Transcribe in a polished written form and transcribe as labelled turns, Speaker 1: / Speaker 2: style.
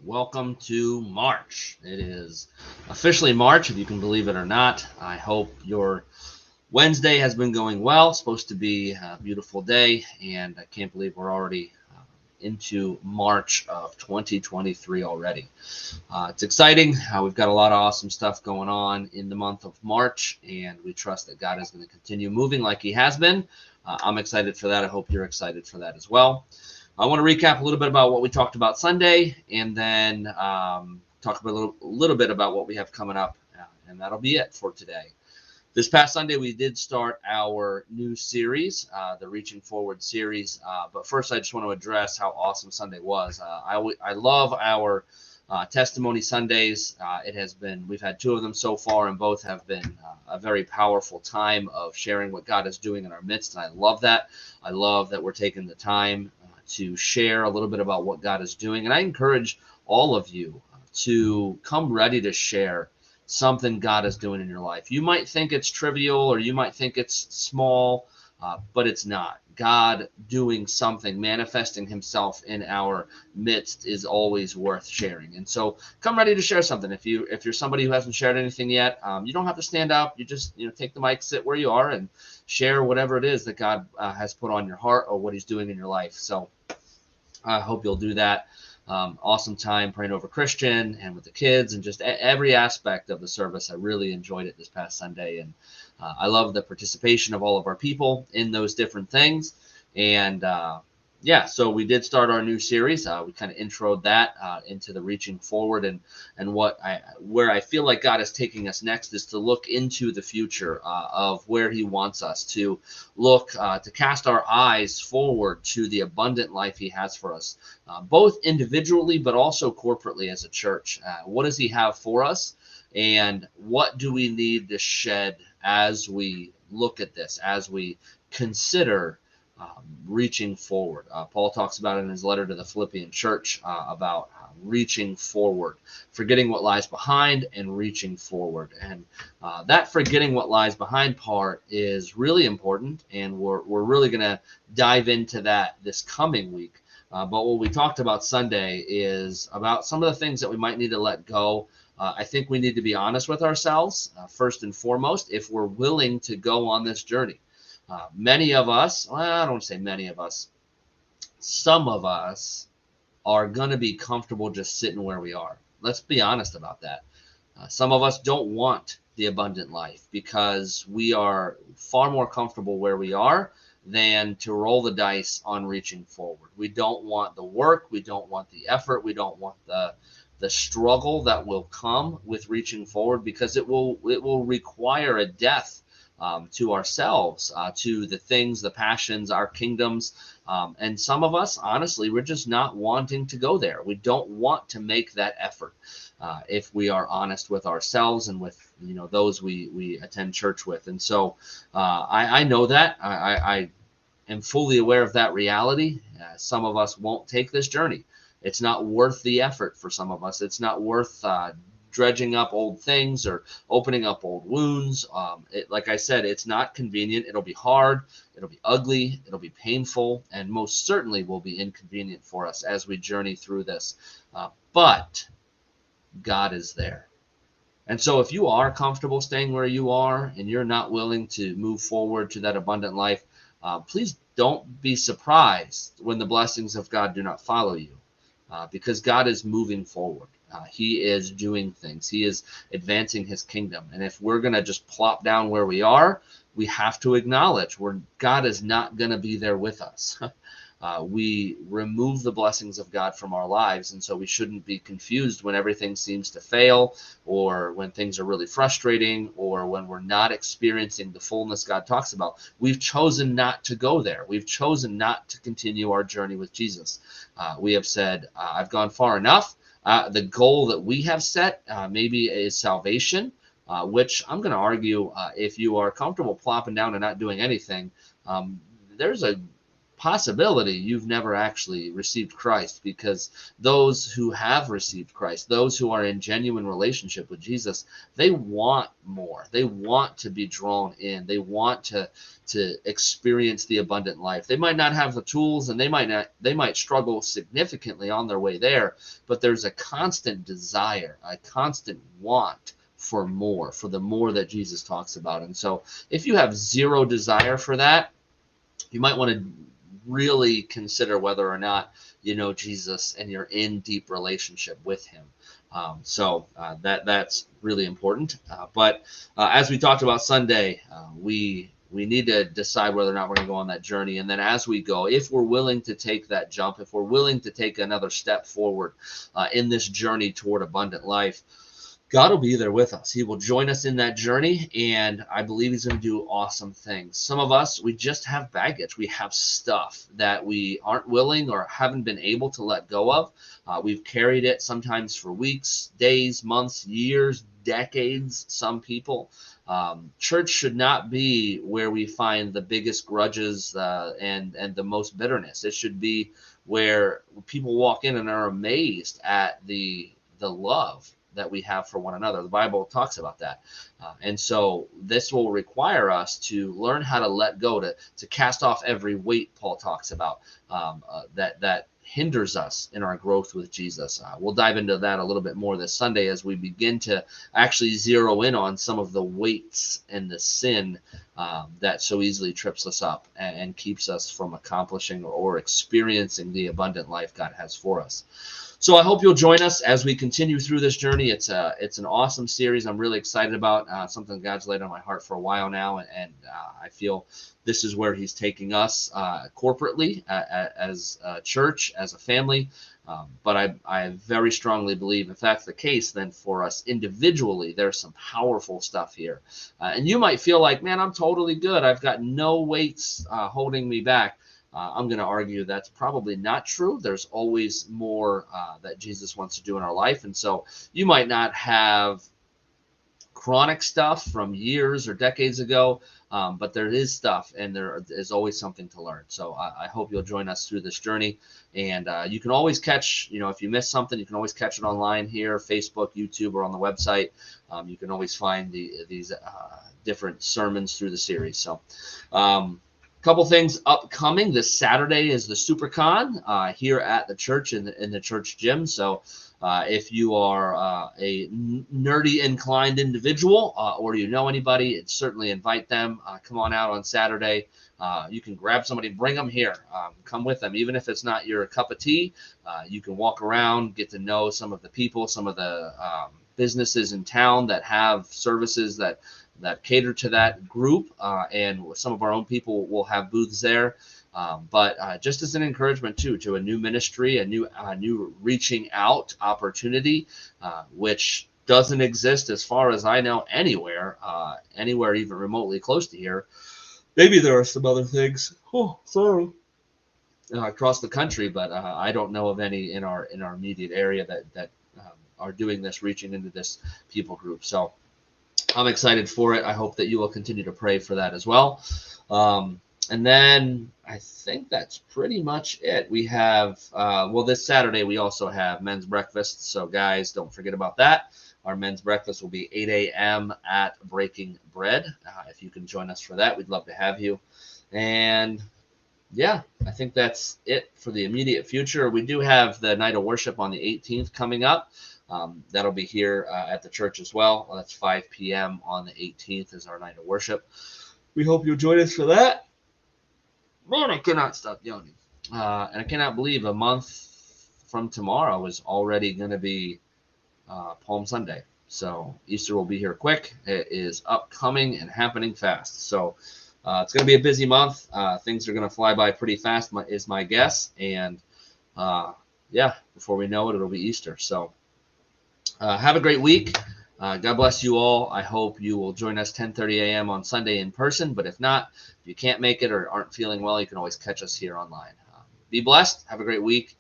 Speaker 1: Welcome to March. It is officially March, if you can believe it or not. I hope your Wednesday has been going well. It's supposed to be a beautiful day, and I can't believe we're already into March of 2023 already. It's exciting. We've got a lot of awesome stuff going on in the month of March, and we trust that God is going to continue moving like He has been. I'm excited for that. I hope you're excited for that as well. I want to recap a little bit about what we talked about Sunday, and then talk a little bit about what we have coming up, and that'll be it for today. This past Sunday, we did start our new series, the Reaching Forward series. But first, I just want to address how awesome Sunday was. I love our testimony Sundays. We've had two of them so far, and both have been a very powerful time of sharing what God is doing in our midst. And I love that. I love that we're taking the time to share a little bit about what God is doing. And I encourage all of you to come ready to share something God is doing in your life. You might think it's trivial, or you might think it's small, but it's not. God doing something, manifesting Himself in our midst, is always worth sharing. And so come ready to share something. If you're somebody who hasn't shared anything yet, you don't have to stand up. You just take the mic, sit where you are, and share whatever it is that God has put on your heart or what He's doing in your life. So I hope you'll do that. Awesome time praying over Christian and with the kids, and just every aspect of the service. I really enjoyed it this past Sunday, and I love the participation of all of our people in those different things. And so we did start our new series. We kind of introed that into the Reaching Forward, and where I feel like God is taking us next is to look into the future of where He wants us to look, to cast our eyes forward to the abundant life He has for us, both individually but also corporately as a church. What does He have for us, and what do we need to shed as we look at this, as we consider reaching forward? Paul talks about it in his letter to the Philippian church about reaching forward, forgetting what lies behind and reaching forward. And that forgetting what lies behind part is really important, and we're really going to dive into that this coming week. But what we talked about Sunday is about some of the things that we might need to let go. I think we need to be honest with ourselves, first and foremost, if we're willing to go on this journey. Many of us, well, I don't say many of us, some of us are going to be comfortable just sitting where we are. Let's be honest about that. Some of us don't want the abundant life because we are far more comfortable where we are than to roll the dice on reaching forward. We don't want the work. We don't want the effort. We don't want the struggle that will come with reaching forward, because it will require a death to ourselves, to the things, the passions, our kingdoms. And some of us, honestly, we're just not wanting to go there. We don't want to make that effort. If we are honest with ourselves and with those we attend church with. And so I know that. I am fully aware of that reality. Some of us won't take this journey. It's not worth the effort for some of us. It's not worth dredging up old things or opening up old wounds. Like I said, it's not convenient. It'll be hard. It'll be ugly. It'll be painful, and most certainly will be inconvenient for us as we journey through this. But God is there. And so if you are comfortable staying where you are and you're not willing to move forward to that abundant life, please don't be surprised when the blessings of God do not follow you, because God is moving forward. He is doing things. He is advancing His kingdom. And if we're going to just plop down where we are, we have to acknowledge God is not going to be there with us. We remove the blessings of God from our lives, and so we shouldn't be confused when everything seems to fail, or when things are really frustrating, or when we're not experiencing the fullness God talks about. We've chosen not to go there. We've chosen not to continue our journey with Jesus. We have said, I've gone far enough. The goal that we have set maybe is salvation, which I'm going to argue, if you are comfortable plopping down and not doing anything, there's a possibility you've never actually received Christ, because those who have received Christ, those who are in genuine relationship with Jesus, they want more. They want to be drawn in. They want to experience the abundant life. They might not have the tools, and they might struggle significantly on their way there, but there's a constant desire, a constant want for more, for the more that Jesus talks about. And so if you have zero desire for that, you might want to really consider whether or not you know Jesus and you're in deep relationship with him. That's really important. But as we talked about Sunday, we need to decide whether or not we're going to go on that journey. And then as we go, if we're willing to take that jump, if we're willing to take another step forward in this journey toward abundant life, God will be there with us. He will join us in that journey, and I believe he's going to do awesome things. Some of us, we just have baggage. We have stuff that we aren't willing or haven't been able to let go of. We've carried it sometimes for weeks, days, months, years, decades, some people. Church should not be where we find the biggest grudges and the most bitterness. It should be where people walk in and are amazed at the love that we have for one another. The Bible talks about that. And so this will require us to learn how to let go, to cast off every weight Paul talks about that hinders us in our growth with Jesus. We'll dive into that a little bit more this Sunday as we begin to actually zero in on some of the weights and the sin that so easily trips us up and keeps us from accomplishing or experiencing the abundant life God has for us. So I hope you'll join us as we continue through this journey. It's an awesome series. I'm really excited about something God's laid on my heart for a while now, and I feel this is where he's taking us corporately as a church, as a family. But I very strongly believe if that's the case, then for us individually, there's some powerful stuff here. And you might feel like, man, I'm totally good. I've got no weights holding me back. I'm going to argue that's probably not true. There's always more that Jesus wants to do in our life. And so you might not have chronic stuff from years or decades ago, but there is stuff, and there is always something to learn. So I hope you'll join us through this journey. And you can always catch, if you miss something, you can always catch it online here, Facebook, YouTube, or on the website. You can always find these different sermons through the series. So couple things upcoming. This Saturday is the SuperCon here at the church in the church gym. So if you are a nerdy inclined individual or you know anybody, certainly invite them. Come on out on Saturday. You can grab somebody, bring them here. Come with them. Even if it's not your cup of tea, you can walk around, get to know some of the people, some of the businesses in town that have services that cater to that group, and some of our own people will have booths there. But just as an encouragement to a new ministry, a new reaching out opportunity, which doesn't exist as far as I know anywhere even remotely close to here. Maybe there are some other things. Oh, sorry. Across the country, but I don't know of any in our immediate area that are doing this, reaching into this people group. So I'm excited for it. I hope that you will continue to pray for that as well. And then I think that's pretty much it. We have, this Saturday, we also have men's breakfast. So guys, don't forget about that. Our men's breakfast will be 8 a.m. at Breaking Bread. If you can join us for that, we'd love to have you. And yeah, I think that's it for the immediate future. We do have the night of worship on the 18th coming up. That'll be here at the church as well. That's 5 p.m. on the 18th is our night of worship. We hope you'll join us for that. Man, I cannot stop yawning. And I cannot believe a month from tomorrow is already going to be Palm Sunday. So Easter will be here quick. It is upcoming and happening fast. So it's going to be a busy month. Things are going to fly by pretty fast, is my guess. And before we know it, it'll be Easter. So have a great week. God bless you all. I hope you will join us 10:30 a.m. on Sunday in person. But if not, if you can't make it or aren't feeling well, you can always catch us here online. Be blessed. Have a great week.